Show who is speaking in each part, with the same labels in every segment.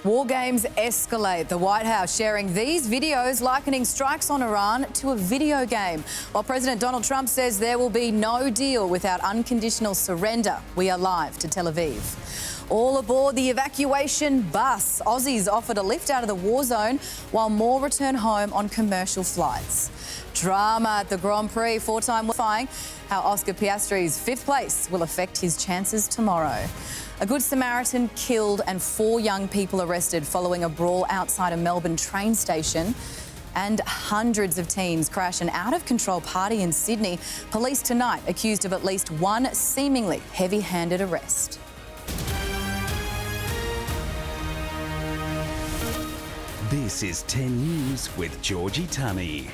Speaker 1: War games escalate. The White House sharing these videos likening strikes on Iran to a video game. While President Donald Trump says there will be no deal without unconditional surrender. We are live to Tel Aviv. All aboard the evacuation bus. Aussies offered a lift out of the war zone while more return home on commercial flights. Drama at the Grand Prix, four-time qualifying. How Oscar Piastri's fifth place will affect his chances tomorrow. A Good Samaritan killed and 4 young people arrested following a brawl outside a Melbourne train station. And hundreds of teens crash an out-of-control party in Sydney. Police tonight accused of at least one seemingly heavy-handed arrest.
Speaker 2: This is 10 News with Georgie, Tunny.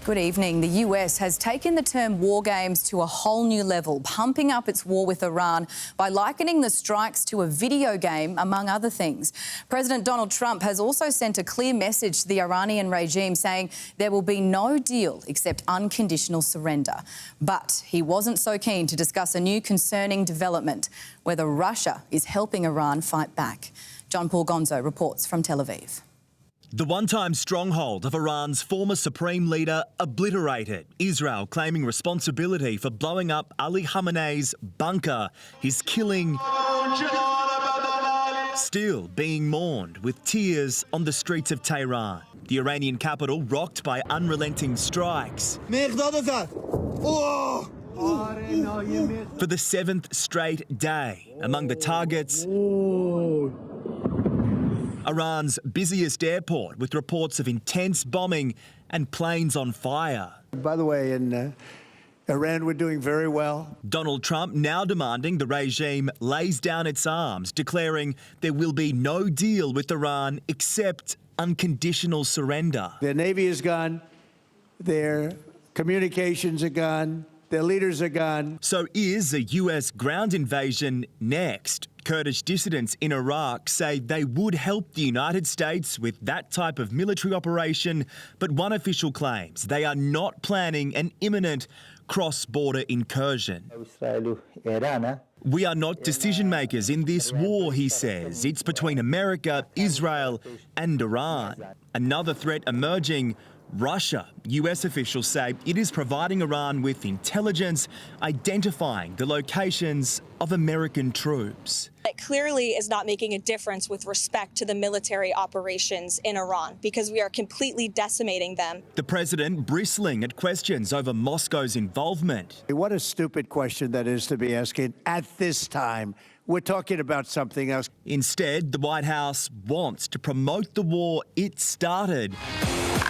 Speaker 1: Good evening. The US has taken the term war games to a whole new level, pumping up its war with Iran by likening the strikes to a video game, among other things. President Donald Trump has also sent a clear message to the Iranian regime saying there will be no deal except unconditional surrender. But he wasn't so keen to discuss a new concerning development, whether Russia is helping Iran fight back. John Paul Gonzo reports from Tel Aviv.
Speaker 3: The one-time stronghold of Iran's former supreme leader obliterated. Israel claiming responsibility for blowing up Ali Khamenei's bunker. His killing still being mourned with tears on the streets of Tehran. The Iranian capital rocked by unrelenting strikes. For the 7th straight day, among the targets, Iran's busiest airport, with reports of intense bombing and planes on fire.
Speaker 4: By the way, in Iran, we're doing very well.
Speaker 3: Donald Trump now demanding the regime lays down its arms, declaring there will be no deal with Iran except unconditional surrender.
Speaker 4: Their navy is gone, their communications are gone, their leaders are gone.
Speaker 3: So is a US ground invasion next? Kurdish dissidents in Iraq say they would help the United States with that type of military operation, but one official claims they are not planning an imminent cross-border incursion. We are not decision makers in this war, he says. It's between America, Israel and Iran. Another threat emerging, Russia. US officials say it is providing Iran with intelligence, identifying the locations of American troops.
Speaker 5: It clearly is not making a difference with respect to the military operations in Iran because we are completely decimating them.
Speaker 3: The president bristling at questions over Moscow's involvement.
Speaker 4: What a stupid question that is to be asking at this time. We're talking about something else.
Speaker 3: Instead, the White House wants to promote the war it started.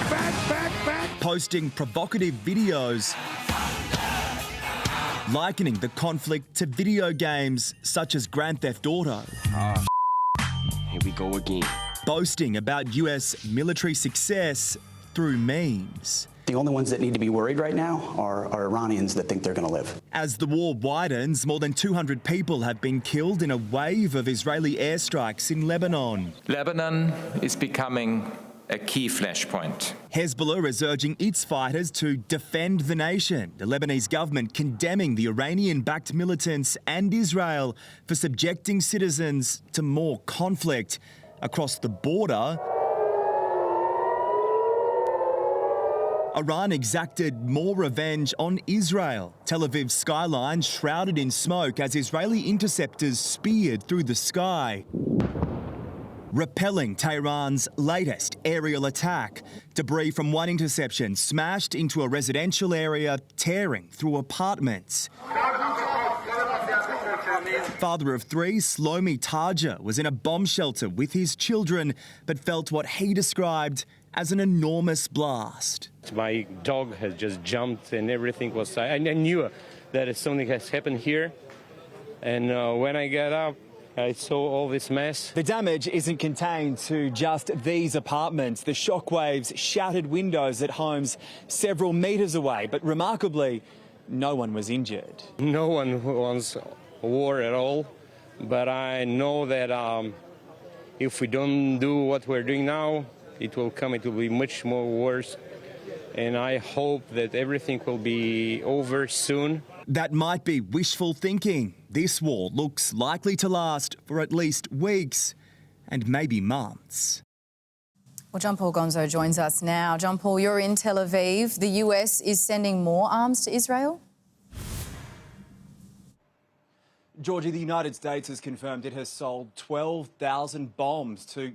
Speaker 3: Back. Posting provocative videos likening the conflict to video games such as Grand Theft Auto.
Speaker 2: Here we go again.
Speaker 3: Boasting about US military success through memes.
Speaker 6: The only ones that need to be worried right now are Iranians that think they're going to live.
Speaker 3: As the war widens, more than 200 people have been killed in a wave of Israeli airstrikes in Lebanon.
Speaker 7: Lebanon is becoming a key flashpoint.
Speaker 3: Hezbollah is urging its fighters to defend the nation. The Lebanese government condemning the Iranian-backed militants and Israel for subjecting citizens to more conflict. Across the border, Iran exacted more revenge on Israel. Tel Aviv's skyline shrouded in smoke as Israeli interceptors speared through the sky, repelling Tehran's latest aerial attack. Debris from one interception smashed into a residential area, tearing through apartments. Father of 3, Slomi Taja, was in a bomb shelter with his children, but felt what he described as an enormous blast.
Speaker 8: My dog has just jumped and everything was... I knew that something has happened here. And when I got up, I saw all this mess.
Speaker 9: The damage isn't contained to just these apartments. The shockwaves shattered windows at homes several metres away, but remarkably, no one was injured.
Speaker 8: No one wants war at all, but I know that if we don't do what we're doing now, it will be much more worse. And I hope that everything will be over soon.
Speaker 3: That might be wishful thinking. This war looks likely to last for at least weeks, and maybe months.
Speaker 1: Well, John Paul Gonzo joins us now. John Paul, you're in Tel Aviv. The US is sending more arms to Israel?
Speaker 9: Georgie, the United States has confirmed it has sold 12,000 bombs to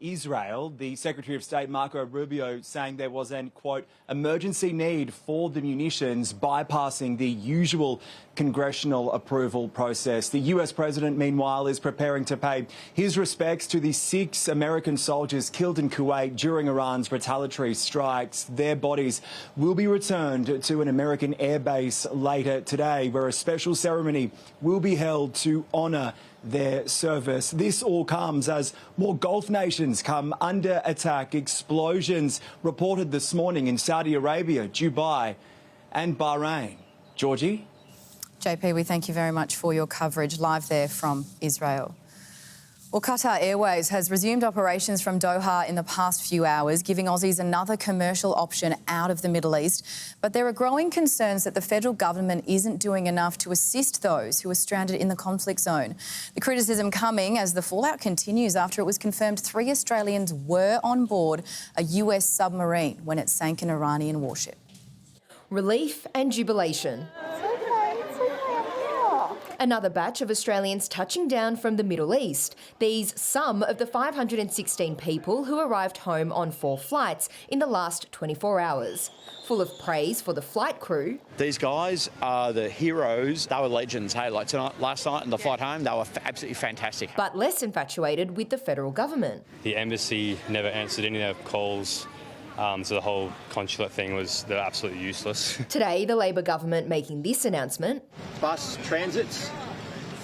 Speaker 9: Israel. The Secretary of State, Marco Rubio, saying there was an, quote, emergency need for the munitions, bypassing the usual congressional approval process. The US president, meanwhile, is preparing to pay his respects to the 6 American soldiers killed in Kuwait during Iran's retaliatory strikes. Their bodies will be returned to an American airbase later today, where a special ceremony will be held to honour their service. This all comes as more Gulf nations come under attack. Explosions reported this morning in Saudi Arabia, Dubai and Bahrain. Georgie?
Speaker 1: JP, we thank you very much for your coverage live there from Israel. Well, Qatar Airways has resumed operations from Doha in the past few hours, giving Aussies another commercial option out of the Middle East. But there are growing concerns that the federal government isn't doing enough to assist those who are stranded in the conflict zone. The criticism coming as the fallout continues after it was confirmed 3 Australians were on board a US submarine when it sank an Iranian warship.
Speaker 10: Relief and jubilation. Another batch of Australians touching down from the Middle East. These some of the 516 people who arrived home on 4 flights in the last 24 hours. Full of praise for the flight crew.
Speaker 11: These guys are the heroes. They were legends. Hey, like last night on the flight home, they were absolutely fantastic.
Speaker 10: But less infatuated with the federal government.
Speaker 12: The embassy never answered any of their calls. So the whole consulate thing they're absolutely useless.
Speaker 10: Today, the Labor government making this announcement.
Speaker 13: Bus transits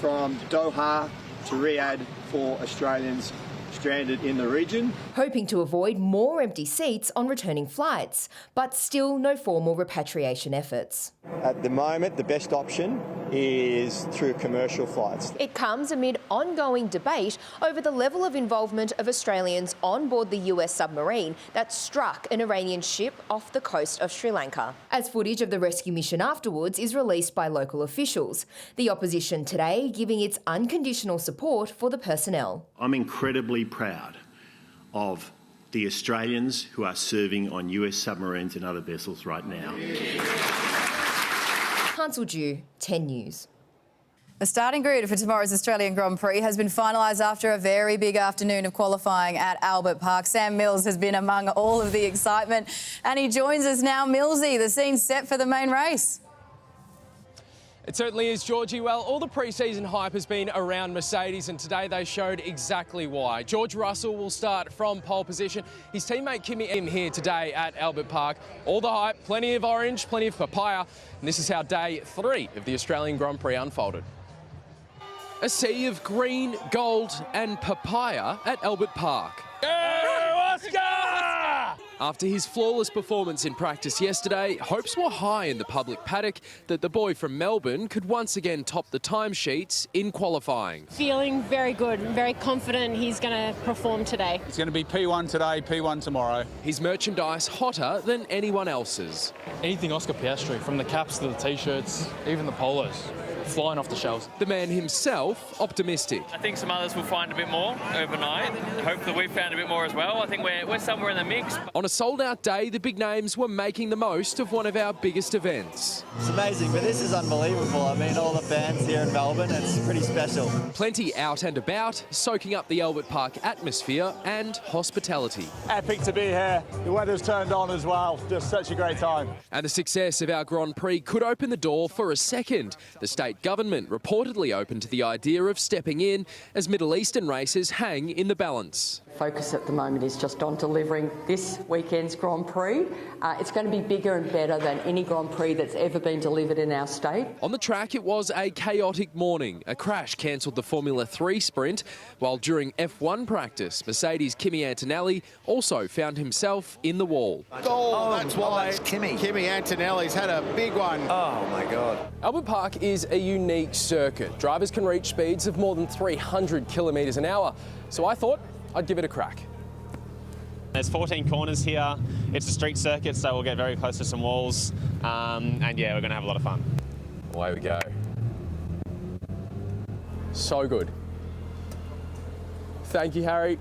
Speaker 13: from Doha to Riyadh for Australians stranded in the region.
Speaker 10: Hoping to avoid more empty seats on returning flights, but still no formal repatriation efforts.
Speaker 13: At the moment, the best option is through commercial flights.
Speaker 10: It comes amid ongoing debate over the level of involvement of Australians on board the US submarine that struck an Iranian ship off the coast of Sri Lanka. As footage of the rescue mission afterwards is released by local officials. The opposition today giving its unconditional support for the personnel.
Speaker 14: I'm incredibly proud of the Australians who are serving on US submarines and other vessels right now.
Speaker 10: Hansel Dew, 10 News.
Speaker 1: The starting grid for tomorrow's Australian Grand Prix has been finalised after a very big afternoon of qualifying at Albert Park. Sam Mills has been among all of the excitement and he joins us now. Millsy, the scene's set for the main race.
Speaker 15: It certainly is, Georgie. Well, all the pre-season hype has been around Mercedes and today they showed exactly why. George Russell will start from pole position. His teammate Kimi here today at Albert Park. All the hype, plenty of orange, plenty of papaya. And this is how day 3 of the Australian Grand Prix unfolded. A sea of green, gold and papaya at Albert Park. After his flawless performance in practice yesterday, hopes were high in the public paddock that the boy from Melbourne could once again top the timesheets in qualifying.
Speaker 16: Feeling very good, very confident he's going to perform today.
Speaker 17: It's going to be P1 today, P1 tomorrow.
Speaker 15: His merchandise hotter than anyone else's.
Speaker 18: Anything Oscar Piastri, from the caps to the T-shirts, even the polos. Flying off the shelves.
Speaker 15: The man himself optimistic.
Speaker 19: I think some others will find a bit more overnight. Hopefully we've found a bit more as well. I think we're somewhere in the mix.
Speaker 15: On a sold-out day, the big names were making the most of one of our biggest events.
Speaker 20: It's amazing, but this is unbelievable. I mean, all the fans here in Melbourne, it's pretty special.
Speaker 15: Plenty out and about, soaking up the Albert Park atmosphere and hospitality.
Speaker 17: Epic to be here. The weather's turned on as well. Just such a great time.
Speaker 15: And the success of our Grand Prix could open the door for a second. The state government reportedly open to the idea of stepping in as Middle Eastern races hang in the balance.
Speaker 21: Focus at the moment is just on delivering this weekend's Grand Prix. It's going to be bigger and better than any Grand Prix that's ever been delivered in our state.
Speaker 15: On the track, it was a chaotic morning. A crash cancelled the Formula 3 sprint, while during F1 practice, Mercedes' Kimi Antonelli also found himself in the wall.
Speaker 13: Oh, that's why it's Kimi Antonelli's had a big one.
Speaker 20: Oh, my God.
Speaker 15: Albert Park is a unique circuit. Drivers can reach speeds of more than 300 kilometres an hour. So I thought I'd give it a crack.
Speaker 22: There's 14 corners here. It's a street circuit, so we'll get very close to some walls. And yeah, we're going to have a lot of fun.
Speaker 15: Away we go. So good. Thank you, Harry.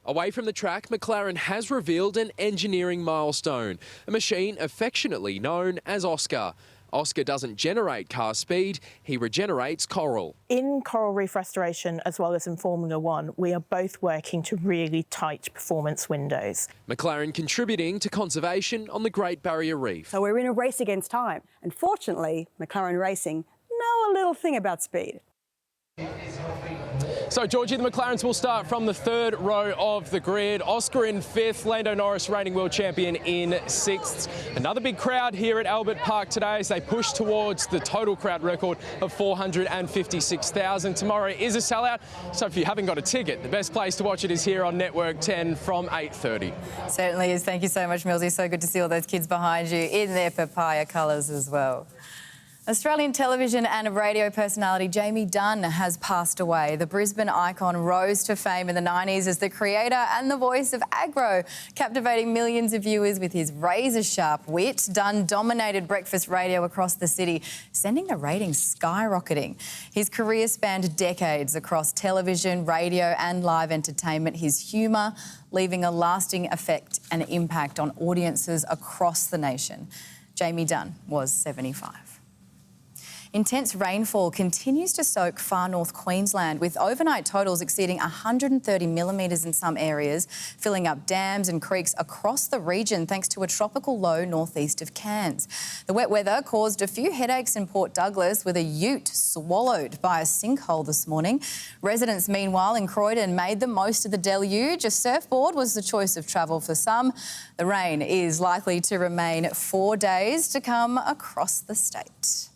Speaker 15: Away from the track, McLaren has revealed an engineering milestone, a machine affectionately known as Oscar. Oscar doesn't generate car speed, he regenerates coral.
Speaker 4: In coral reef restoration, as well as in Formula One, we are both working to really tight performance windows.
Speaker 15: McLaren contributing to conservation on the Great Barrier Reef.
Speaker 5: So we're in a race against time. And fortunately, McLaren Racing know a little thing about speed.
Speaker 15: So, Georgie, the McLarens will start from the third row of the grid. Oscar in fifth, Lando Norris reigning world champion in sixth. Another big crowd here at Albert Park today as they push towards the total crowd record of 456,000. Tomorrow is a sellout, so if you haven't got a ticket, the best place to watch it is here on Network 10 from 8:30.
Speaker 1: Certainly is. Thank you so much, Millsy. So good to see all those kids behind you in their papaya colours as well. Australian television and radio personality Jamie Dunn has passed away. The Brisbane icon rose to fame in the 90s as the creator and the voice of Agro, captivating millions of viewers with his razor-sharp wit. Dunn dominated breakfast radio across the city, sending the ratings skyrocketing. His career spanned decades across television, radio and live entertainment. His humour leaving a lasting effect and impact on audiences across the nation. Jamie Dunn was 75. Intense rainfall continues to soak far north Queensland, with overnight totals exceeding 130 millimetres in some areas, filling up dams and creeks across the region thanks to a tropical low northeast of Cairns. The wet weather caused a few headaches in Port Douglas, with a ute swallowed by a sinkhole this morning. Residents, meanwhile, in Croydon made the most of the deluge. A surfboard was the choice of travel for some. The rain is likely to remain 4 days to come across the state.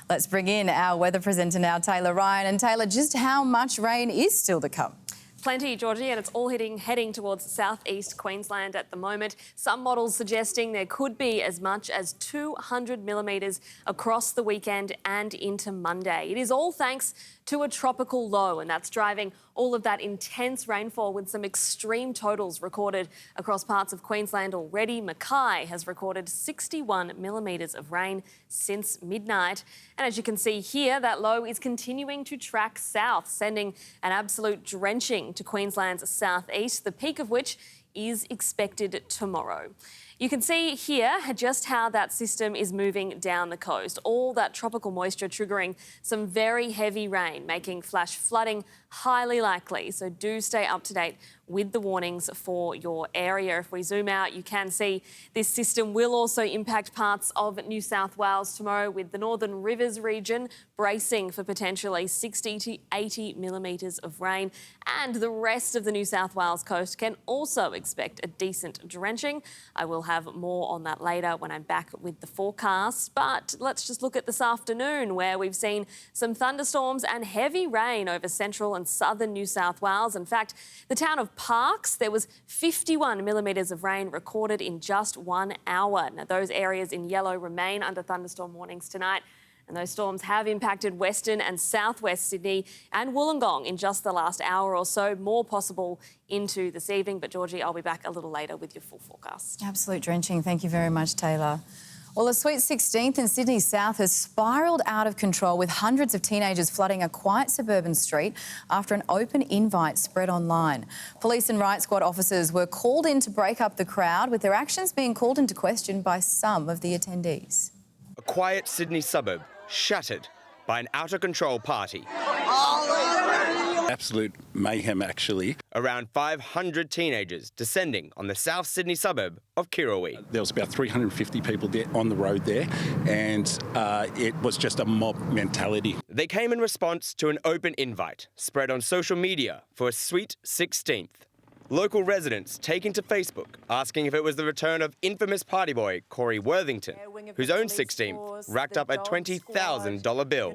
Speaker 1: Let's bring in our weather presenter now, Taylor Ryan. And Taylor, just how much rain is still to come?
Speaker 23: Plenty, Georgie, and it's all heading towards southeast Queensland at the moment. Some models suggesting there could be as much as 200 millimetres across the weekend and into Monday. It is all thanks to a tropical low, and that's driving all of that intense rainfall with some extreme totals recorded across parts of Queensland already. Mackay has recorded 61 millimetres of rain since midnight. And as you can see here, that low is continuing to track south, sending an absolute drenching to Queensland's southeast, the peak of which is expected tomorrow. You can see here just how that system is moving down the coast. All that tropical moisture triggering some very heavy rain, making flash flooding highly likely. So do stay up to date with the warnings for your area. If we zoom out, you can see this system will also impact parts of New South Wales tomorrow, with the Northern Rivers region bracing for potentially 60 to 80 millimetres of rain. And the rest of the New South Wales coast can also expect a decent drenching. I will have more on that later when I'm back with the forecast. But let's just look at this afternoon, where we've seen some thunderstorms and heavy rain over central and southern New South Wales. In fact, the town of Parks, there was 51 millimetres of rain recorded in just 1 hour. Now, those areas in yellow remain under thunderstorm warnings tonight. And those storms have impacted Western and Southwest Sydney and Wollongong in just the last hour or so. More possible into this evening. But, Georgie, I'll be back a little later with your full forecast.
Speaker 1: Absolute drenching. Thank you very much, Taylor. Well, the Sweet 16th in Sydney South has spiralled out of control, with hundreds of teenagers flooding a quiet suburban street after an open invite spread online. Police and riot squad officers were called in to break up the crowd, with their actions being called into question by some of the attendees.
Speaker 24: A quiet Sydney suburb shattered by an out-of-control party.
Speaker 25: Absolute mayhem, actually.
Speaker 24: Around 500 teenagers descending on the South Sydney suburb of Kirrawee.
Speaker 25: There was about 350 people there on the road there, and it was just a mob mentality.
Speaker 24: They came in response to an open invite spread on social media for a Sweet 16th. Local residents taking to Facebook asking if it was the return of infamous party boy Corey Worthington, whose own 16th racked up a $20,000 bill.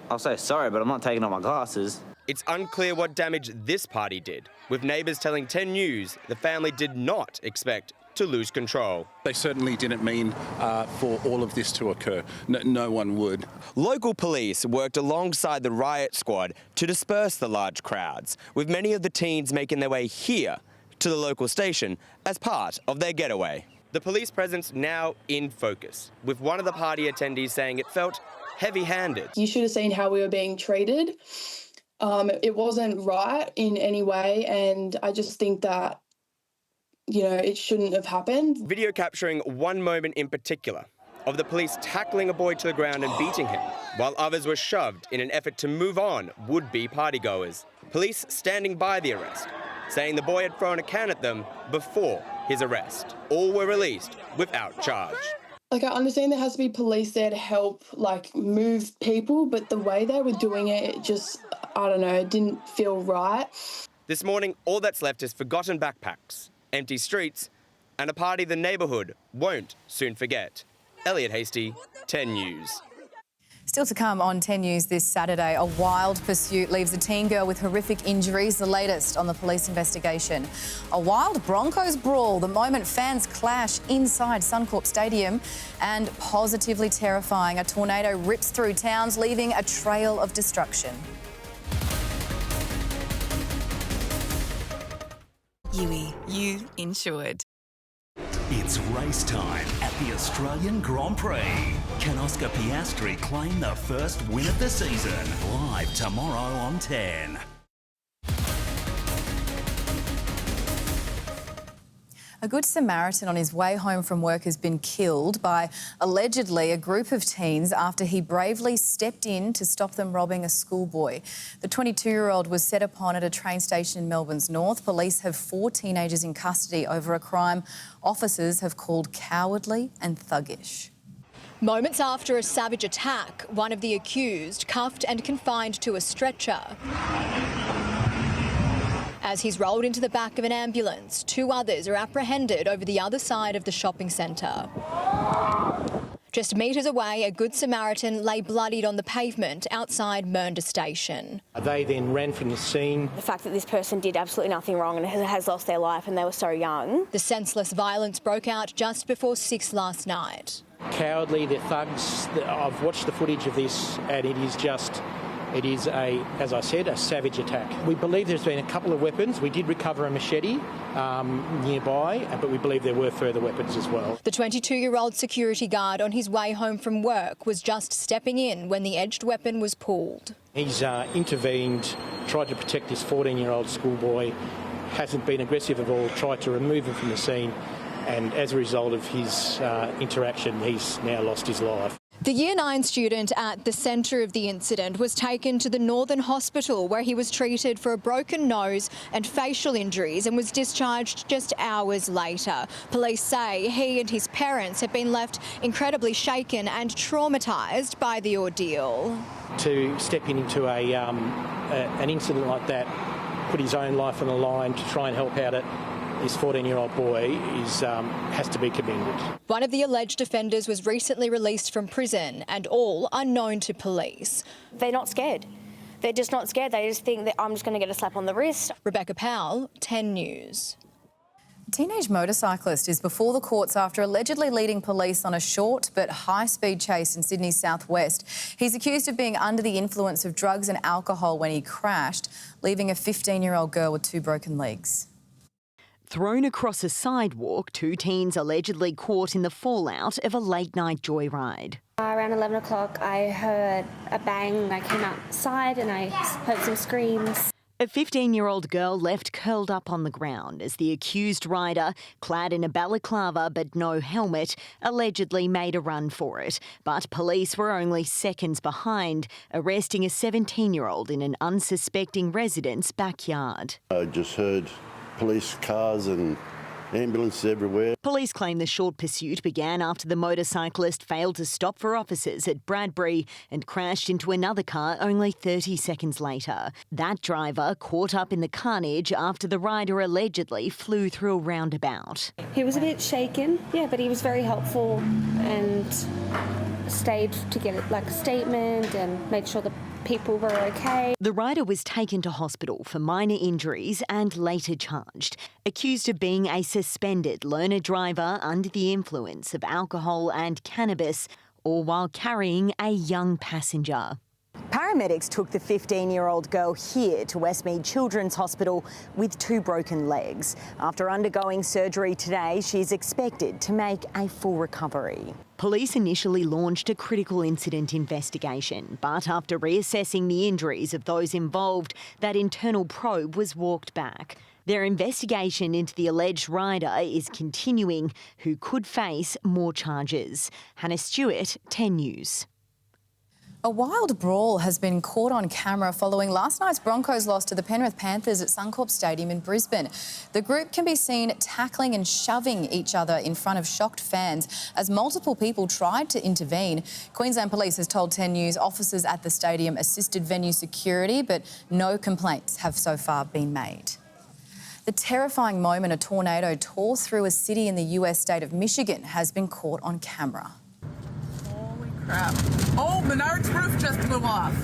Speaker 26: I'll say sorry, but I'm not taking off my glasses.
Speaker 24: It's unclear what damage this party did, with neighbours telling 10 News the family did not expect to lose control.
Speaker 25: They certainly didn't mean for all of this to occur. No one would.
Speaker 24: Local police worked alongside the riot squad to disperse the large crowds, with many of the teens making their way here to the local station as part of their getaway. The police presence now in focus, with one of the party attendees saying it felt heavy-handed.
Speaker 27: You should have seen how we were being treated.
Speaker 2: It wasn't right in any way, and I just think that, it shouldn't have happened.
Speaker 24: Video capturing one moment in particular of the police tackling a boy to the ground and beating him, while others were shoved in an effort to move on would-be partygoers. Police standing by the arrest, saying the boy had thrown a can at them before his arrest. All were released without charge.
Speaker 2: I understand there has to be police there to help, move people, but the way they were doing it just, I don't know, it didn't feel right.
Speaker 24: This morning, all that's left is forgotten backpacks, empty streets, and a party the neighbourhood won't soon forget. Elliot Hasty, 10 News.
Speaker 1: Still to come on 10 News this Saturday, a wild pursuit leaves a teen girl with horrific injuries, the latest on the police investigation. A wild Broncos brawl, the moment fans clash inside Suncorp Stadium, and positively terrifying, a tornado rips through towns, leaving a trail of destruction.
Speaker 3: You insured. It's race time at the Australian Grand Prix. Can Oscar Piastri claim the first win of the season? Live tomorrow on 10.
Speaker 1: A Good Samaritan on his way home from work has been killed by, allegedly, a group of teens after he bravely stepped in to stop them robbing a schoolboy. The 22-year-old was set upon at a train station in Melbourne's north. Police have 4 teenagers in custody over a crime officers have called cowardly and thuggish.
Speaker 6: Moments after a savage attack, one of the accused cuffed and confined to a stretcher. As he's rolled into the back of an ambulance, 2 others are apprehended over the other side of the shopping centre. Just metres away, a Good Samaritan lay bloodied on the pavement outside Mernda Station.
Speaker 7: They then ran from the scene.
Speaker 8: The fact that this person did absolutely nothing wrong and has lost their life and they were so young.
Speaker 6: The senseless violence broke out just before 6 last night.
Speaker 7: Cowardly, they're thugs. I've watched the footage of this and it is as I said, a savage attack. We believe there's been a couple of weapons. We did recover a machete nearby, but we believe there were further weapons as well.
Speaker 6: The 22-year-old security guard on his way home from work was just stepping in when the edged weapon was pulled.
Speaker 7: He's intervened, tried to protect this 14-year-old schoolboy, hasn't been aggressive at all, tried to remove him from the scene, and as a result of his interaction, he's now lost his life.
Speaker 6: The Year 9 student at the centre of the incident was taken to the Northern Hospital where he was treated for a broken nose and facial injuries and was discharged just hours later. Police say he and his parents have been left incredibly shaken and traumatised by the ordeal.
Speaker 7: To step into an incident like that, put his own life on the line to try and help out this 14-year-old boy has to be commended.
Speaker 6: One of the alleged offenders was recently released from prison and all are known to police.
Speaker 8: They're not scared. They're just not scared. They just think that I'm just going to get a slap on the wrist.
Speaker 6: Rebecca Powell, 10 News.
Speaker 1: A teenage motorcyclist is before the courts after allegedly leading police on a short but high-speed chase in Sydney's southwest. He's accused of being under the influence of drugs and alcohol when he crashed, leaving a 15-year-old girl with 2 broken legs.
Speaker 9: Thrown across a sidewalk, 2 teens allegedly caught in the fallout of a late-night joyride.
Speaker 27: Around 11 o'clock, I heard a bang. I came outside and I heard some screams.
Speaker 9: A 15-year-old girl left curled up on the ground as the accused rider, clad in a balaclava but no helmet, allegedly made a run for it. But police were only seconds behind, arresting a 17-year-old in an unsuspecting resident's backyard.
Speaker 28: I just heard police cars and ambulances everywhere.
Speaker 9: Police claim the short pursuit began after the motorcyclist failed to stop for officers at Bradbury and crashed into another car only 30 seconds later. That driver caught up in the carnage after the rider allegedly flew through a roundabout.
Speaker 27: He was a bit shaken, but he was very helpful and stayed to get a statement and made sure the people were okay.
Speaker 9: The rider was taken to hospital for minor injuries and later charged, accused of being a suspended learner driver under the influence of alcohol and cannabis, all while carrying a young passenger. Paramedics took the 15-year-old girl here to Westmead Children's Hospital with 2 broken legs. After undergoing surgery today, she's expected to make a full recovery. Police initially launched a critical incident investigation, but after reassessing the injuries of those involved, that internal probe was walked back. Their investigation into the alleged rider is continuing, who could face more charges. Hannah Stewart, 10 News.
Speaker 1: A wild brawl has been caught on camera following last night's Broncos loss to the Penrith Panthers at Suncorp Stadium in Brisbane. The group can be seen tackling and shoving each other in front of shocked fans as multiple people tried to intervene. Queensland Police has told 10 News officers at the stadium assisted venue security, but no complaints have so far been made. The terrifying moment a tornado tore through a city in the US state of Michigan has been caught on camera.
Speaker 10: Crap. Oh, Menard's roof just blew off.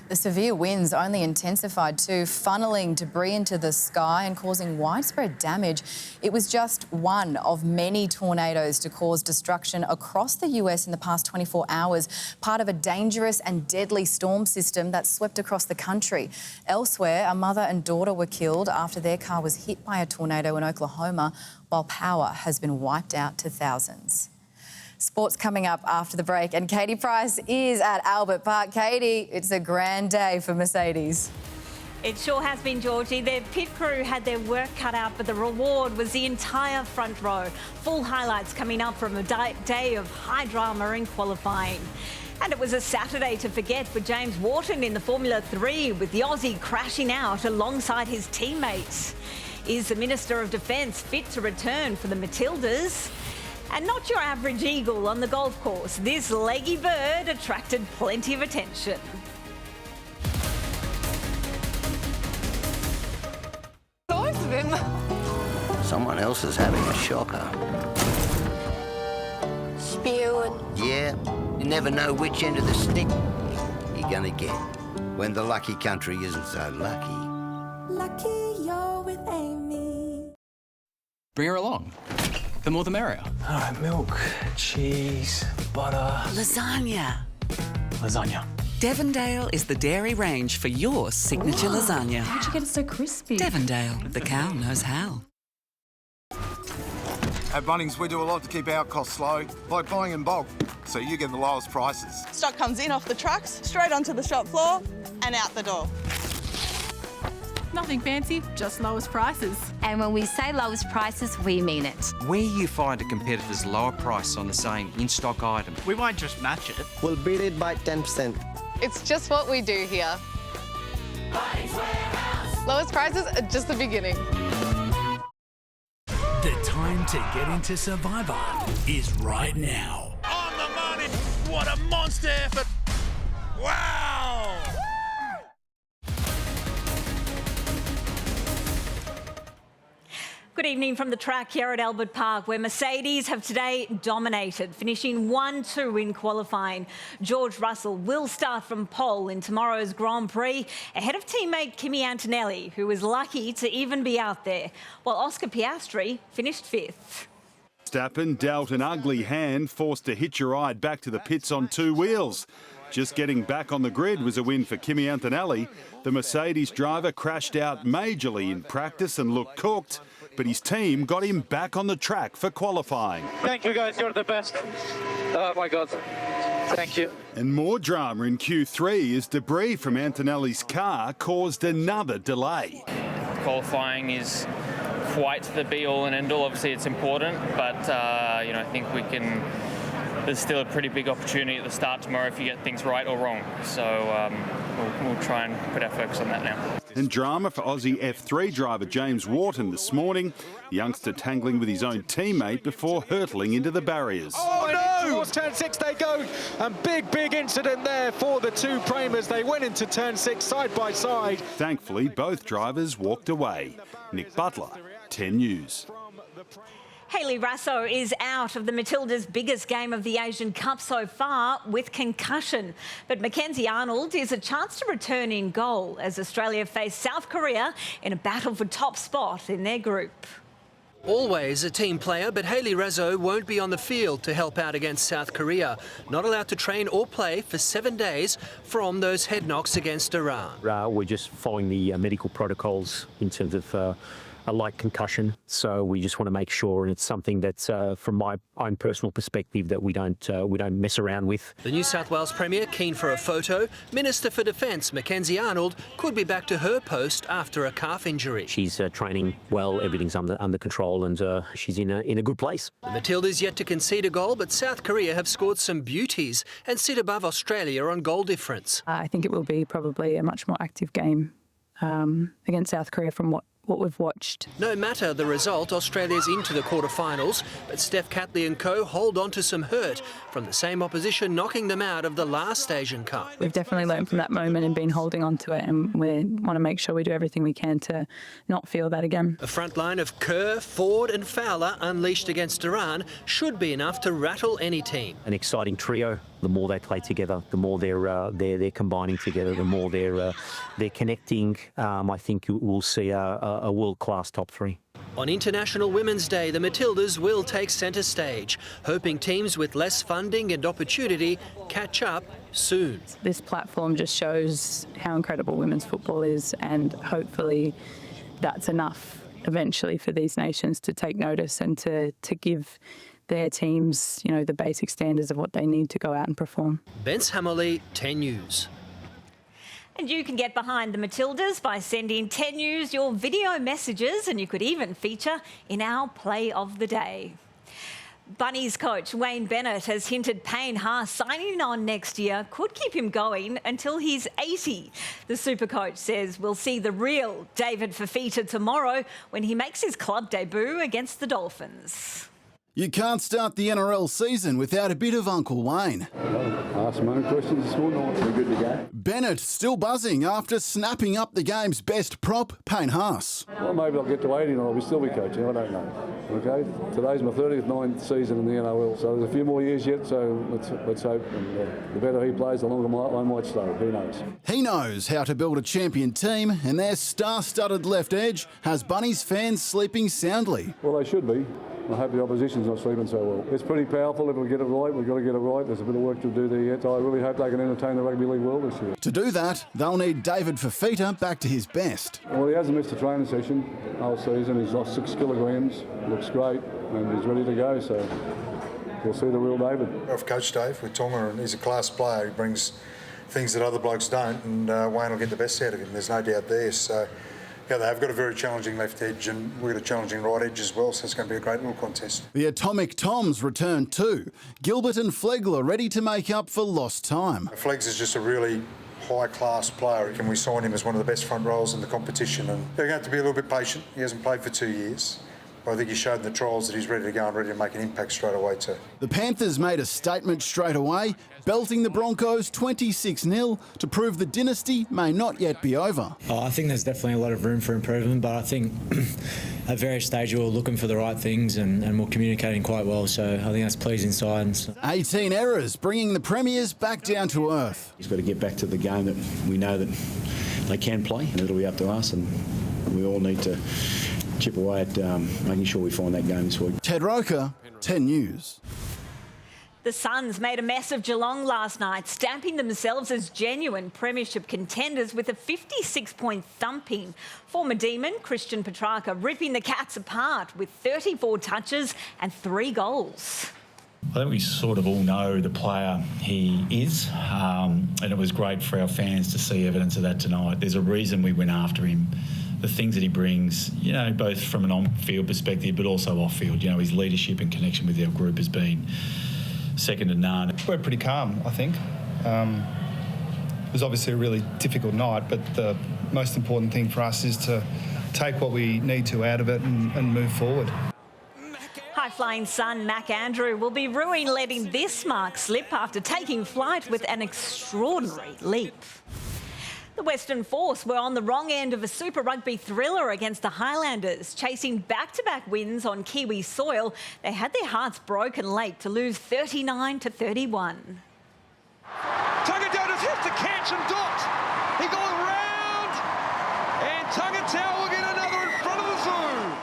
Speaker 1: The severe winds only intensified too, funneling debris into the sky and causing widespread damage. It was just one of many tornadoes to cause destruction across the US in the past 24 hours, part of a dangerous and deadly storm system that swept across the country. Elsewhere, a mother and daughter were killed after their car was hit by a tornado in Oklahoma, while power has been wiped out to thousands. Sports coming up after the break, and Katie Price is at Albert Park. Katie, it's a grand day for Mercedes.
Speaker 11: It sure has been, Georgie. Their pit crew had their work cut out, but the reward was the entire front row. Full highlights coming up from a day of high drama in qualifying. And it was a Saturday to forget for James Wharton in the Formula 3, with the Aussie crashing out alongside his teammates. Is the Minister of Defence fit to return for the Matildas? And not your average eagle on the golf course. This leggy bird attracted plenty of attention.
Speaker 10: Nice of him.
Speaker 12: Someone else is having a shocker.
Speaker 14: Spewing.
Speaker 12: Yeah, you never know which end of the stick you're gonna get when the lucky country isn't so lucky.
Speaker 14: Lucky you're with Amy.
Speaker 16: Bring her along. The more the merrier.
Speaker 17: All right, milk, cheese, butter.
Speaker 18: Lasagna.
Speaker 17: Lasagna.
Speaker 18: Devondale is the dairy range for your signature lasagna.
Speaker 14: How'd you get it so crispy?
Speaker 18: Devondale, the cow knows how.
Speaker 19: At Bunnings, we do a lot to keep our costs low, like buying in bulk, so you get the lowest prices.
Speaker 29: Stock comes in off the trucks, straight onto the shop floor and out the door.
Speaker 14: Nothing fancy, just lowest prices.
Speaker 30: And when we say lowest prices, we mean it.
Speaker 31: Where you find a competitor's lower price on the same in-stock item,
Speaker 17: We won't just match it.
Speaker 32: We'll beat it by 10%.
Speaker 33: It's just what we do here. Lowest prices are just the beginning.
Speaker 3: The time to get into Survivor is right now.
Speaker 34: On the money! What a monster effort! Wow!
Speaker 11: Good evening from the track here at Albert Park, where Mercedes have today dominated, finishing 1-2 in qualifying. George Russell will start from pole in tomorrow's Grand Prix, ahead of teammate Kimi Antonelli, who was lucky to even be out there, while Oscar Piastri finished 5th.
Speaker 34: Verstappen dealt an ugly hand, forced to hitch a ride back to the pits on 2 wheels. Just getting back on the grid was a win for Kimi Antonelli. The Mercedes driver crashed out majorly in practice and looked cooked, but his team got him back on the track for qualifying.
Speaker 35: Thank you guys, you're the best. Oh my God, thank you.
Speaker 34: And more drama in Q3 as debris from Antonelli's car caused another delay.
Speaker 36: Qualifying is quite the be-all and end-all. Obviously it's important, but I think there's still a pretty big opportunity at the start tomorrow if you get things right or wrong. So we'll try and put our focus on that now.
Speaker 34: And drama for Aussie F3 driver James Wharton this morning. The youngster tangling with his own teammate before hurtling into the barriers.
Speaker 35: Oh no! Towards turn 6 they go, and big incident there for the two Pramers. They went into turn 6 side by side.
Speaker 34: Thankfully, both drivers walked away. Nick Butler, 10 News.
Speaker 11: Hayley Rasso is out of the Matildas' biggest game of the Asian Cup so far with concussion. But Mackenzie Arnold is a chance to return in goal as Australia face South Korea in a battle for top spot in their group.
Speaker 2: Always a team player, but Hayley Razzo won't be on the field to help out against South Korea. Not allowed to train or play for 7 days from those head knocks against Iran.
Speaker 4: We're just following the medical protocols in terms of a light concussion, so we just want to make sure, and it's something that's from my own personal perspective that we don't mess around with.
Speaker 2: The New South Wales Premier keen for a photo. Minister for Defence Mackenzie Arnold could be back to her post after a calf injury.
Speaker 4: She's training well, everything's under control, and she's in a good place.
Speaker 2: The Matildas yet to concede a goal, but South Korea have scored some beauties and sit above Australia on goal difference.
Speaker 5: I think it will be probably a much more active game against South Korea from what we've watched.
Speaker 2: No matter the result, Australia's into the quarterfinals, but Steph Catley and co hold on to some hurt from the same opposition knocking them out of the last Asian Cup.
Speaker 5: We've definitely learned from that moment and been holding on to it, and we want to make sure we do everything we can to not feel that again.
Speaker 2: A front line of Kerr, Ford and Fowler unleashed against Iran should be enough to rattle any team.
Speaker 4: An exciting trio. The more they play together, the more they're combining together, the more they're connecting. I think we'll see a world-class top three.
Speaker 2: On International Women's Day, the Matildas will take centre stage, hoping teams with less funding and opportunity catch up soon.
Speaker 5: This platform just shows how incredible women's football is, and hopefully that's enough eventually for these nations to take notice and to give their teams, the basic standards of what they need to go out and perform.
Speaker 2: Bence Hammerley, 10 News.
Speaker 11: And you can get behind the Matildas by sending 10 News your video messages, and you could even feature in our Play of the Day. Bunnies coach Wayne Bennett has hinted Payne Haas signing on next year could keep him going until he's 80. The super coach says we'll see the real David Fafita tomorrow when he makes his club debut against the Dolphins.
Speaker 6: You can't start the NRL season without a bit of Uncle Wayne.
Speaker 7: Ask my own questions this morning. We're good to go.
Speaker 6: Bennett still buzzing after snapping up the game's best prop, Payne Haas.
Speaker 7: Well, maybe I'll get to 80 and I'll still be coaching. I don't know. Okay, today's my 39th season in the NRL, so there's a few more years yet. So let's hope. And, the better he plays, the longer I might stay. Who knows?
Speaker 6: He knows how to build a champion team, and their star-studded left edge has Bunnies fans sleeping soundly.
Speaker 7: Well, they should be. I hope the opposition's not sleeping so well. It's pretty powerful if we get it right. We've got to get it right. There's a bit of work to do there yet. I really hope they can entertain the Rugby League world this year.
Speaker 6: To do that, they'll need David Fafita back to his best.
Speaker 7: Well, he hasn't missed a training session all season. He's lost 6 kilograms. Looks great, and he's ready to go. So we'll see the real David.
Speaker 8: I've coached Dave with Tonga, and he's a class player. He brings things that other blokes don't, and Wayne will get the best out of him. There's no doubt there. So. Yeah, they've got a very challenging left edge, and we've got a challenging right edge as well, so it's going to be a great little contest.
Speaker 6: The Atomic Toms return too. Gilbert and Flegler ready to make up for lost time.
Speaker 8: Flegs is just a really high-class player, and we signed him as one of the best front rows in the competition. And they're going to have to be a little bit patient. He hasn't played for 2 years. But I think he showed in the trials that he's ready to go and ready to make an impact straight away too.
Speaker 6: The Panthers made a statement straight away, belting the Broncos 26-0 to prove the dynasty may not yet be over.
Speaker 13: I think there's definitely a lot of room for improvement, but I think at various stages we're looking for the right things and we're communicating quite well, so I think that's pleasing signs.
Speaker 6: 18 errors, bringing the Premiers back down to earth.
Speaker 7: He's got to get back to the game that we know that they can play, and it'll be up to us, and we all need to chip away at making sure we find that game this week.
Speaker 6: Ted Roker, 10 News.
Speaker 11: The Suns made a mess of Geelong last night, stamping themselves as genuine premiership contenders with a 56-point thumping. Former Demon Christian Petrarca ripping the Cats apart with 34 touches and 3 goals.
Speaker 15: I think we sort of all know the player he is, and it was great for our fans to see evidence of that tonight. There's a reason we went after him. The things that he brings, both from an on-field perspective but also off-field. His leadership and connection with our group has been second to none.
Speaker 20: We're pretty calm, I think. It was obviously a really difficult night, but the most important thing for us is to take what we need to out of it and move forward.
Speaker 11: High-flying son Mac Andrew will be ruined letting this mark slip after taking flight with an extraordinary leap. The Western Force were on the wrong end of a Super Rugby thriller against the Highlanders. Chasing back-to-back wins on Kiwi soil, they had their hearts broken late to lose 39-31.
Speaker 35: Tangata just hits the catch and dot. He got round, and Tangata will get another in front of the zoo.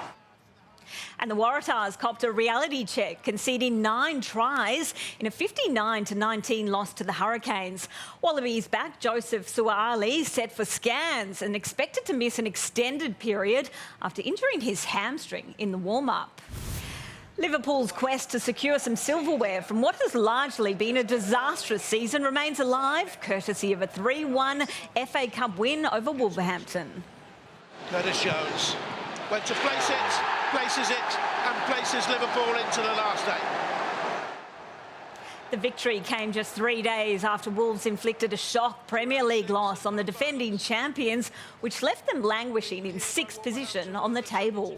Speaker 11: And the Waratahs copped a reality check, conceding 9 tries in a 59-19 loss to the Hurricanes. Wallabies back Joseph Suaalii set for scans and expected to miss an extended period after injuring his hamstring in the warm-up. Liverpool's quest to secure some silverware from what has largely been a disastrous season remains alive, courtesy of a 3-1 FA Cup win over Wolverhampton.
Speaker 1: Curtis Jones went to places it, and places Liverpool into the last 8.
Speaker 11: The victory came just 3 days after Wolves inflicted a shock Premier League loss on the defending champions, which left them languishing in 6th position on the table.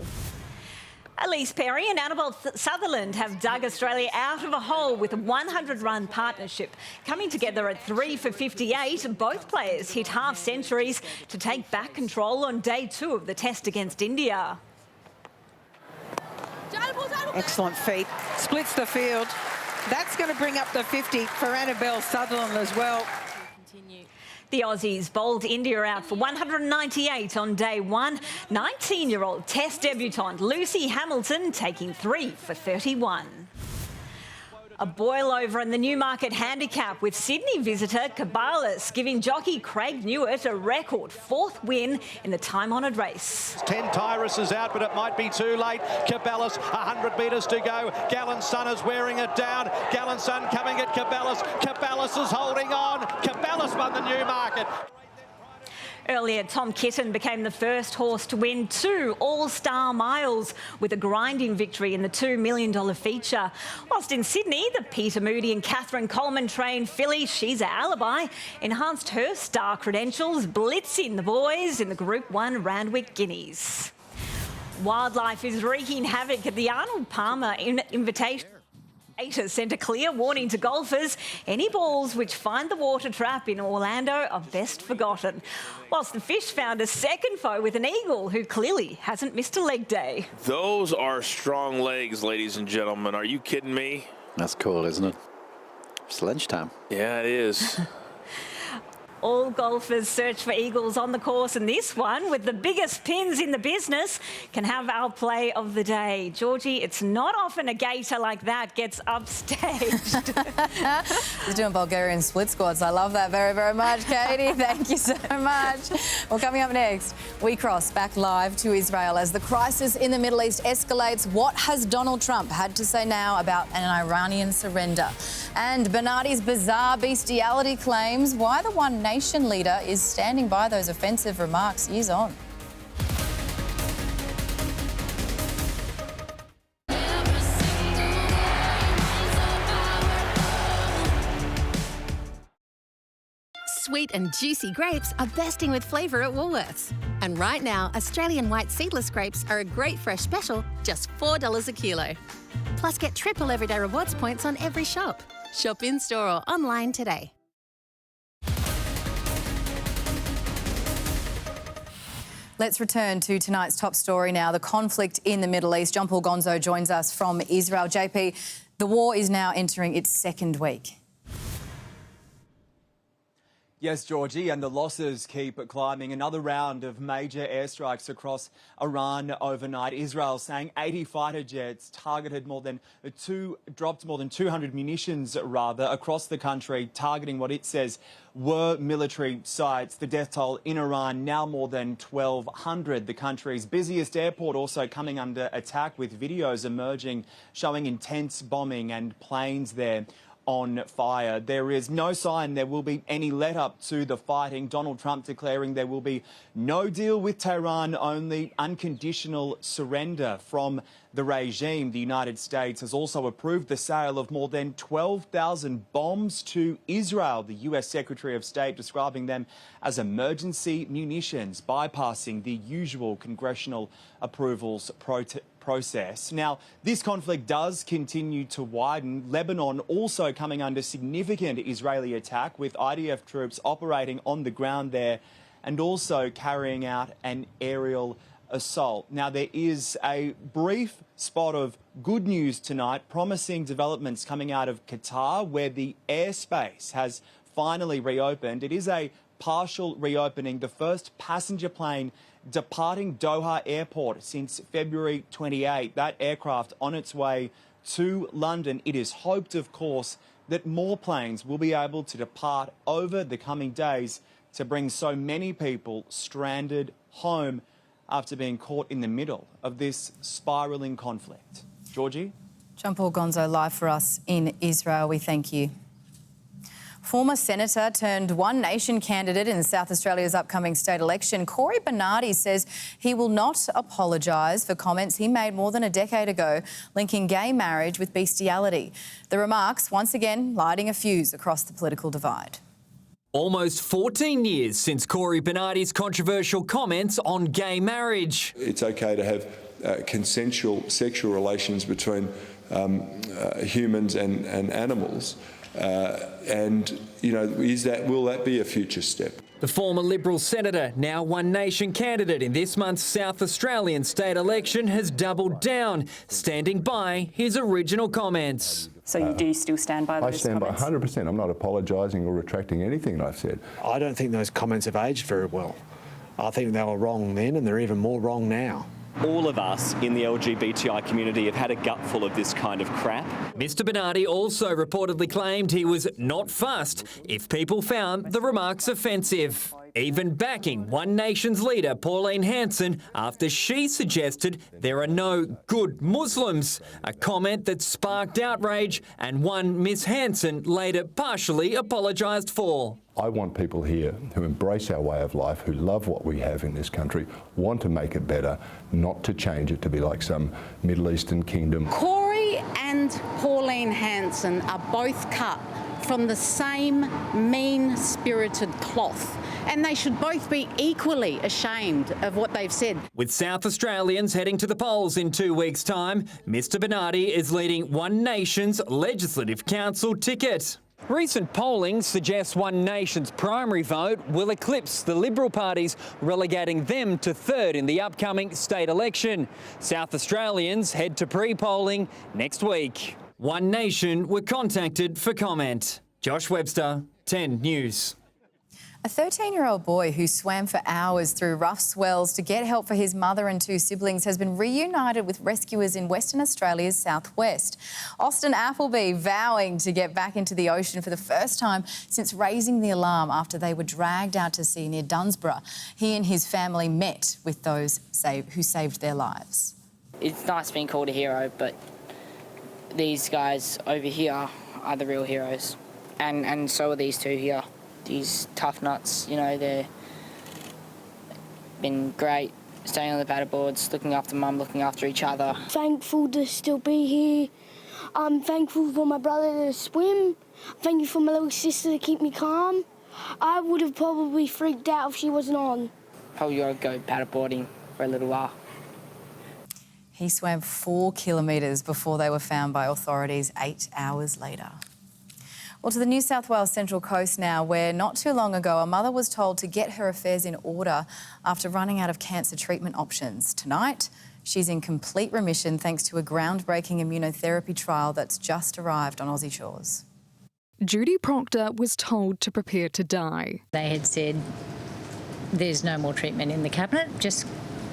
Speaker 11: Elise Perry and Annabelle Sutherland have dug Australia out of a hole with a 100-run partnership. Coming together at 3 for 58, both players hit half centuries to take back control on day 2 of the test against India.
Speaker 9: Excellent feat. Splits the field. That's going to bring up the 50 for Annabelle Sutherland as well.
Speaker 11: The Aussies bowled India out for 198 on day 1. 19-year-old Test debutant Lucy Hamilton taking 3 for 31. A boil-over in the Newmarket Handicap with Sydney visitor Cabalas giving jockey Craig Newitt a record 4th win in the time-honoured race.
Speaker 10: 10 Tyrus out, but it might be too late. Cabalas, 100 metres to go. Gallen Sun is wearing it down. Gallen Sun coming at Cabalas. Cabalas is holding on. Cabalas won the Newmarket.
Speaker 11: Earlier, Tom Kitten became the first horse to win 2 All-Star Miles with a grinding victory in the $2 million feature. Whilst in Sydney, the Peter Moody and Catherine Coleman trained filly She's Alibi enhanced her star credentials, blitzing the boys in the Group 1 Randwick Guineas. Wildlife is wreaking havoc at the Arnold Palmer Invitation. Sent a clear warning to golfers. Any balls which find the water trap in Orlando are best forgotten. Whilst the fish found a second foe with an eagle who clearly hasn't missed a leg day.
Speaker 12: Those are strong legs, ladies and gentlemen. Are you kidding me?
Speaker 16: That's cool, isn't it? It's lunchtime.
Speaker 12: Yeah, it is.
Speaker 11: All golfers search for eagles on the course, and this one, with the biggest pins in the business, can have our play of the day. Georgie, it's not often a gator like that gets upstaged.
Speaker 18: He's doing Bulgarian split squats. I love that very, very much, Katie. Thank you so much. Well, coming up next, we cross back live to Israel as the crisis in the Middle East escalates. What has Donald Trump had to say now about an Iranian surrender? And Bernardi's bizarre bestiality claims, why the One Nation leader is standing by those offensive remarks years on.
Speaker 19: Sweet and juicy grapes are bursting with flavour at Woolworths. And right now, Australian white seedless grapes are a great fresh special, just $4 a kilo. Plus, get triple Everyday Rewards points on every shop. Shop in-store or online today.
Speaker 18: Let's return to tonight's top story now, the conflict in the Middle East. John Paul Gonzo joins us from Israel. JP, the war is now entering its 2nd week.
Speaker 21: Yes, Georgie, and the losses keep climbing. Another round of major airstrikes across Iran overnight. Israel saying 80 fighter jets targeted dropped more than 200 munitions, across the country, targeting what it says were military sites. The death toll in Iran now more than 1,200. The country's busiest airport also coming under attack, with videos emerging showing intense bombing and planes there on fire. There is no sign there will be any let-up to the fighting. Donald Trump declaring there will be no deal with Tehran, only unconditional surrender from the regime. The United States has also approved the sale of more than 12,000 bombs to Israel. The US Secretary of State describing them as emergency munitions, bypassing the usual congressional approvals process. Now, this conflict does continue to widen. Lebanon also coming under significant Israeli attack, with IDF troops operating on the ground there and also carrying out an aerial assault. Now, there is a brief spot of good news tonight, promising developments coming out of Qatar, where the airspace has finally reopened. It is a partial reopening, the first passenger plane departing Doha Airport since February 28. That aircraft on its way to London. It is hoped, of course, that more planes will be able to depart over the coming days to bring so many people stranded home after being caught in the middle of this spiralling conflict. Georgie?
Speaker 18: Jean-Paul Gonzo live for us in Israel. We thank you. Former Senator turned One Nation candidate in South Australia's upcoming state election, Corey Bernardi, says he will not apologise for comments he made more than a decade ago linking gay marriage with bestiality. The remarks, once again, lighting a fuse across the political divide.
Speaker 3: Almost 14 years since Corey Bernardi's controversial comments on gay marriage.
Speaker 14: It's okay to have consensual sexual relations between humans and animals. And, you know, will that be a future step?
Speaker 3: The former Liberal senator, now One Nation candidate in this month's South Australian state election, has doubled down, standing by his original comments.
Speaker 17: So you do still stand by those comments?
Speaker 22: I stand by 100%. I'm not apologising or retracting anything I've said.
Speaker 23: I don't think those comments have aged very well. I think they were wrong then and they're even more wrong now.
Speaker 24: All of us in the LGBTI community have had a gutful of this kind of crap.
Speaker 3: Mr Bernardi also reportedly claimed he was not fussed if people found the remarks offensive, even backing One Nation's leader Pauline Hanson after she suggested there are no good Muslims, a comment that sparked outrage and one Miss Hanson later partially apologised for.
Speaker 22: I want people here who embrace our way of life, who love what we have in this country, want to make it better, not to change it to be like some Middle Eastern kingdom.
Speaker 25: Corey and Pauline Hanson are both cut from the same mean-spirited cloth, and they should both be equally ashamed of what they've said.
Speaker 3: With South Australians heading to the polls in 2 weeks' time, Mr Bernardi is leading One Nation's Legislative Council ticket. Recent polling suggests One Nation's primary vote will eclipse the Liberal parties, relegating them to third in the upcoming state election. South Australians head to pre-polling next week. One Nation were contacted for comment. Josh Webster, 10 News.
Speaker 18: A 13-year-old boy who swam for hours through rough swells to get help for his mother and two siblings has been reunited with rescuers in Western Australia's southwest. Austin Appleby vowing to get back into the ocean for the first time since raising the alarm after they were dragged out to sea near Dunsborough. He and his family met with those who saved their lives.
Speaker 26: It's nice being called a hero, but these guys over here are the real heroes. And so are these two here. These tough nuts, you know, they've been great, staying on the paddleboards, looking after mum, looking after each other.
Speaker 27: Thankful to still be here. I'm thankful for my brother to swim. Thank you for my little sister to keep me calm. I would have probably freaked out if she wasn't on.
Speaker 26: Probably gotta go paddleboarding for a little while.
Speaker 18: He swam 4 kilometres before they were found by authorities 8 hours later. Well, to the New South Wales Central Coast now, where not too long ago a mother was told to get her affairs in order after running out of cancer treatment options. Tonight, she's in complete remission thanks to a groundbreaking immunotherapy trial that's just arrived on Aussie shores.
Speaker 28: Judy Proctor was told to prepare to die.
Speaker 29: They had said, there's no more treatment in the cabinet, just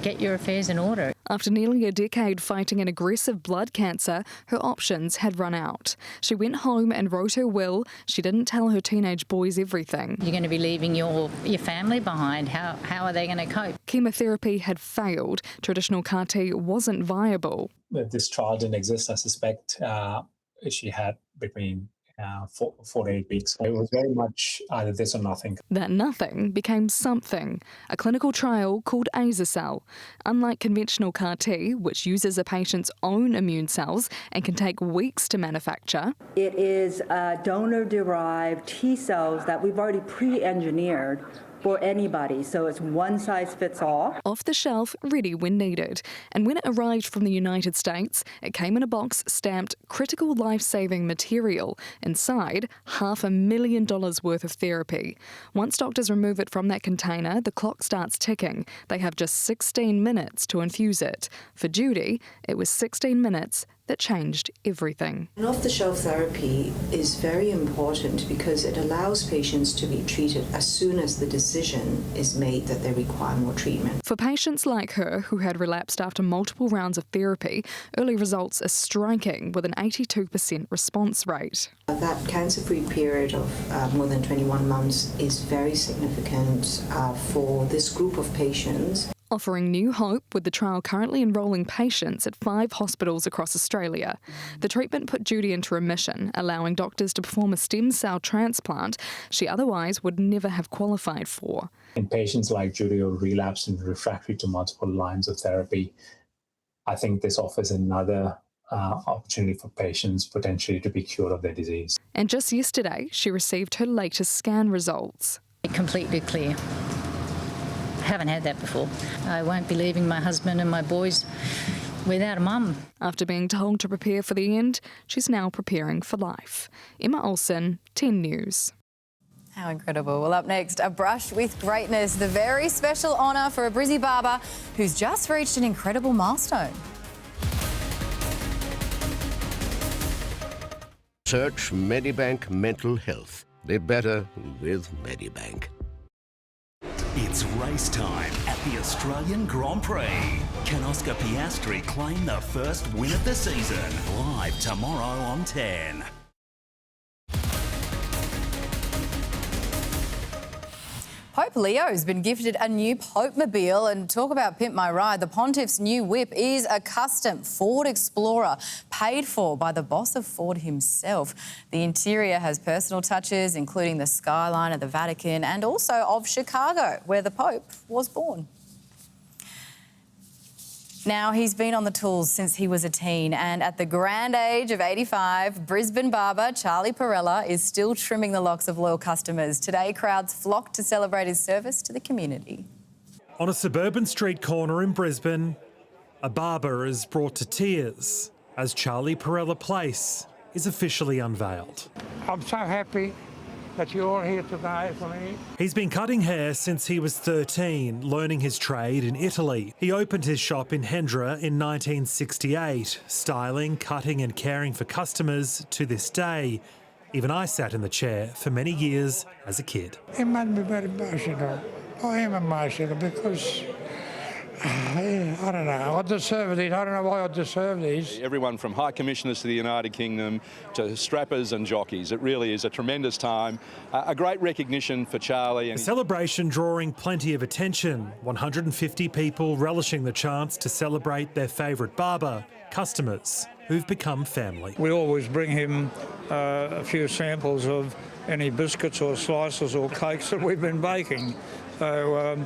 Speaker 29: get your affairs in order.
Speaker 28: After nearly a decade fighting an aggressive blood cancer, her options had run out. She went home and wrote her will. She didn't tell her teenage boys everything.
Speaker 29: You're going to be leaving your family behind. How are they going to cope?
Speaker 28: Chemotherapy had failed. Traditional CAR T wasn't viable.
Speaker 34: If this trial didn't exist, I suspect she had between 4 to 8 weeks. It was very much either this or nothing.
Speaker 28: That nothing became something, a clinical trial called Azer-cel. Unlike conventional CAR T, which uses a patient's own immune cells and can take weeks to manufacture,
Speaker 35: it is donor-derived T cells that we've already pre-engineered for anybody, so it's one size fits all.
Speaker 28: Off the shelf, ready when needed. And when it arrived from the United States, it came in a box stamped critical life-saving material. Inside, $500,000 worth of therapy. Once doctors remove it from that container, the clock starts ticking. They have just 16 minutes to infuse it. For Judy, it was 16 minutes that changed everything.
Speaker 1: And off-the-shelf therapy is very important because it allows patients to be treated as soon as the decision is made that they require more treatment.
Speaker 28: For patients like her who had relapsed after multiple rounds of therapy, early results are striking with an 82% response rate.
Speaker 1: That cancer-free period of more than 21 months is very significant for this group of patients.
Speaker 28: Offering new hope with the trial currently enrolling patients at 5 hospitals across Australia. The treatment put Judy into remission, allowing doctors to perform a stem cell transplant she otherwise would never have qualified for.
Speaker 2: In patients like Judy who relapsed and refractory to multiple lines of therapy, I think this offers another opportunity for patients potentially to be cured of their disease.
Speaker 28: And just yesterday, she received her latest scan results.
Speaker 29: Completely clear. Haven't had that before. I won't be leaving my husband and my boys without a mum.
Speaker 28: After being told to prepare for the end, she's now preparing for life. Emma Olsen, 10 News.
Speaker 18: How incredible. Well, up next, a brush with greatness, the very special honour for a Brizzy barber who's just reached an incredible milestone.
Speaker 4: Search Medibank Mental Health. They're better with Medibank.
Speaker 5: It's race time at the Australian Grand Prix. Can Oscar Piastri claim the first win of the season? Live tomorrow on 10.
Speaker 18: Pope Leo's been gifted a new Pope-mobile, and talk about Pimp My Ride. The Pontiff's new whip is a custom Ford Explorer paid for by the boss of Ford himself. The interior has personal touches, including the skyline of the Vatican and also of Chicago, where the Pope was born. Now, he's been on the tools since he was a teen, and at the grand age of 85, Brisbane barber Charlie Perella is still trimming the locks of loyal customers. Today, crowds flocked to celebrate his service to the community.
Speaker 6: On a suburban street corner in Brisbane, a barber is brought to tears as Charlie Perella Place is officially unveiled.
Speaker 7: I'm so happy that you're all here today for me.
Speaker 6: He's been cutting hair since he was 13, learning his trade in Italy. He opened his shop in Hendra in 1968, styling, cutting and caring for customers to this day. Even I sat in the chair for many years as a kid.
Speaker 7: It made me very emotional. I am emotional because I don't know. I deserve these. I don't know why I deserve these.
Speaker 8: Everyone from High Commissioners to the United Kingdom to strappers and jockeys. It really is a tremendous time. A great recognition for Charlie.
Speaker 6: A celebration drawing plenty of attention. 150 people relishing the chance to celebrate their favourite barber, customers who've become family.
Speaker 7: We always bring him a few samples of any biscuits or slices or cakes that we've been baking. So,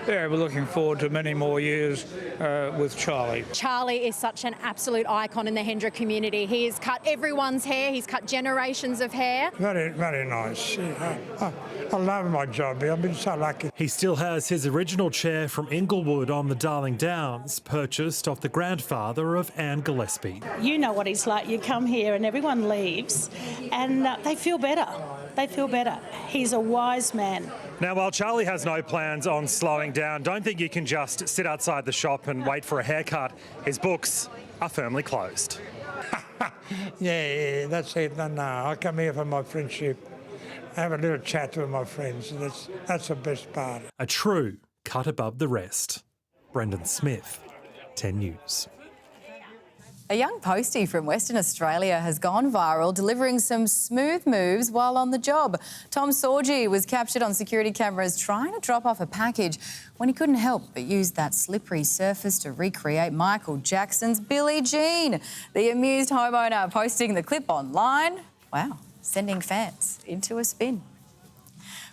Speaker 7: yeah, we're looking forward to many more years with Charlie.
Speaker 9: Charlie is such an absolute icon in the Hendra community. He has cut everyone's hair. He's cut generations of hair.
Speaker 7: Very, very nice. Yeah, I love my job. I've been so lucky.
Speaker 6: He still has his original chair from Inglewood on the Darling Downs, purchased off the grandfather of Anne Gillespie.
Speaker 13: You know what he's like. You come here and everyone leaves and they feel better. They feel better. He's a wise man.
Speaker 6: Now, while Charlie has no plans on slowing down, don't think you can just sit outside the shop and wait for a haircut. His books are firmly closed.
Speaker 7: Yeah, that's it. No, I come here for my friendship. Have a little chat with my friends. That's the best part.
Speaker 6: A true cut above the rest. Brendan Smith, 10 News.
Speaker 18: A young postie from Western Australia has gone viral, delivering some smooth moves while on the job. Tom Georgie was captured on security cameras trying to drop off a package when he couldn't help but use that slippery surface to recreate Michael Jackson's Billie Jean. The amused homeowner posting the clip online. Wow, sending fans into a spin.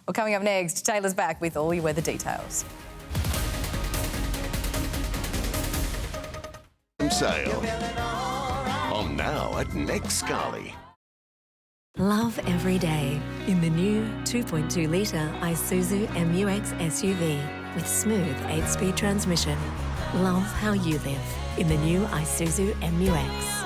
Speaker 18: Well, coming up next, Taylor's back with all your weather details.
Speaker 4: Sale. On now at Next Scarley.
Speaker 15: Love every day in the new 2.2-litre Isuzu MU-X SUV with smooth 8-speed transmission. Love how you live in the new Isuzu MU-X.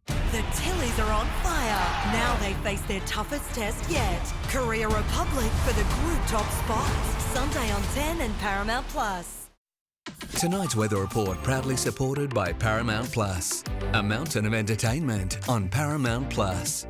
Speaker 20: The Tillies are on fire. Now they face their toughest test yet. Korea Republic for the group top spot. Sunday on 10 and Paramount Plus.
Speaker 10: Tonight's weather report proudly supported by Paramount Plus, a mountain of entertainment on Paramount Plus.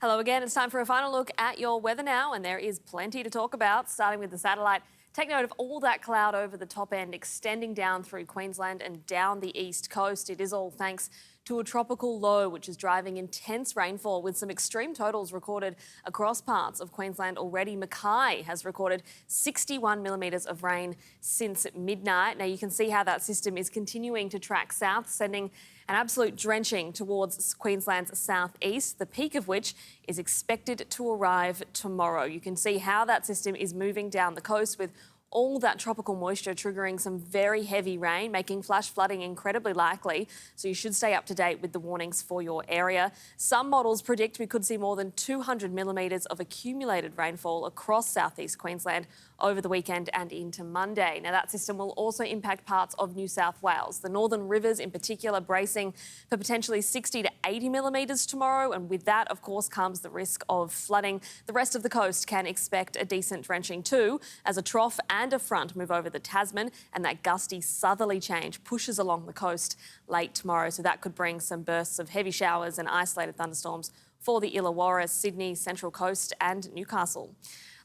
Speaker 11: Hello again, it's time for a final look at your weather now, and there is plenty to talk about, starting with the satellite. Take note of all that cloud over the top end, extending down through Queensland and down the east coast. It is all thanks to a tropical low, which is driving intense rainfall with some extreme totals recorded across parts of Queensland already. Mackay has recorded 61 millimetres of rain since midnight. Now you can see how that system is continuing to track south, sending an absolute drenching towards Queensland's southeast, the peak of which is expected to arrive tomorrow. You can see how that system is moving down the coast with all that tropical moisture triggering some very heavy rain, making flash flooding incredibly likely. So you should stay up to date with the warnings for your area. Some models predict we could see more than 200 millimetres of accumulated rainfall across southeast Queensland over the weekend and into Monday. Now that system will also impact parts of New South Wales. The northern rivers in particular bracing for potentially 60 to 80 millimetres tomorrow, and with that of course comes the risk of flooding. The rest of the coast can expect a decent drenching too, as a trough and a front move over the Tasman, and that gusty southerly change pushes along the coast late tomorrow. So that could bring some bursts of heavy showers and isolated thunderstorms for the Illawarra, Sydney, Central Coast and Newcastle.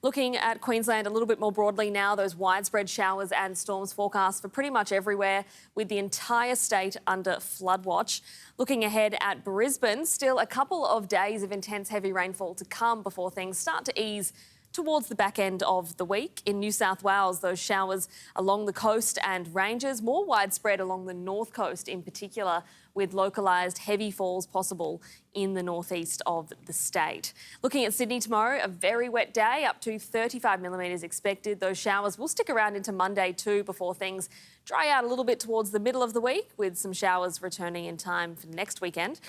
Speaker 11: Looking at Queensland a little bit more broadly now, those widespread showers and storms forecast for pretty much everywhere, with the entire state under flood watch. Looking ahead at Brisbane, still a couple of days of intense heavy rainfall to come before things start to ease towards the back end of the week. In New South Wales, those showers along the coast and ranges, more widespread along the north coast in particular, with localised heavy falls possible in the northeast of the state. Looking at Sydney tomorrow, a very wet day, up to 35 millimetres expected. Those showers will stick around into Monday too before things dry out a little bit towards the middle of the week, with some showers returning in time for next weekend.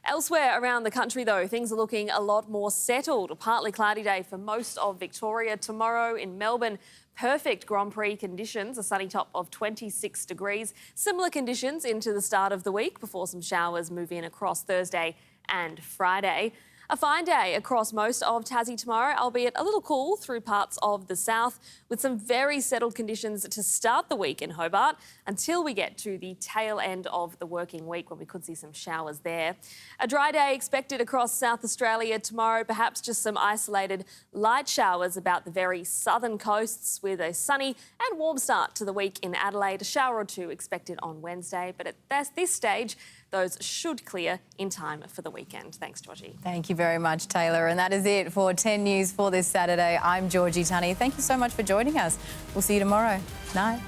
Speaker 11: Elsewhere around the country, though, things are looking a lot more settled. A partly cloudy day for most of Victoria tomorrow. In Melbourne, perfect Grand Prix conditions, a sunny top of 26 degrees. Similar conditions into the start of the week before some showers move in across Thursday and Friday. A fine day across most of Tassie tomorrow, albeit a little cool through parts of the south, with some very settled conditions to start the week in Hobart until we get to the tail end of the working week when we could see some showers there. A dry day expected across South Australia tomorrow, perhaps just some isolated light showers about the very southern coasts, with a sunny and warm start to the week in Adelaide. A shower or two expected on Wednesday, but at this stage, those should clear in time for the weekend. Thanks, Georgie.
Speaker 18: Thank you very much, Taylor. And that is it for 10 News for this Saturday. I'm Georgie Tunny. Thank you so much for joining us. We'll see you tomorrow. Night.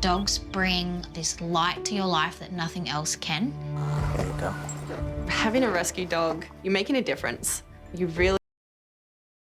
Speaker 12: Dogs bring this light to your life that nothing else can.
Speaker 14: Having a rescue dog, you're making a difference. You really